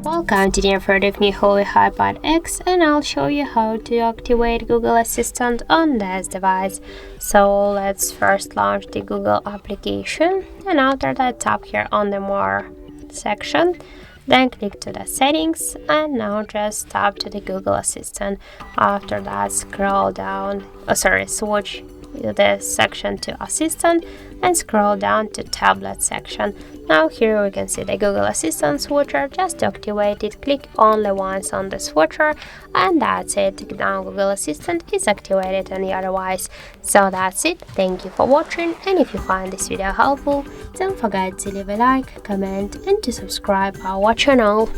Welcome to the informative new CHUWI HiPad X, and I'll show you how to activate Google Assistant on this device. So let's first launch the Google application, and after that tap here on the More section, then click to the settings, and now just tap to the Google Assistant. After that scroll down, switch this section to Assistant and scroll down to Tablet section. Now here we can see the Google Assistant switcher. Just to activate it, click only once on the switcher, and that's it. Now Google Assistant is activated on your device. So that's it. Thank you for watching, and if you find this video helpful, don't forget to leave a like, comment and to subscribe our channel.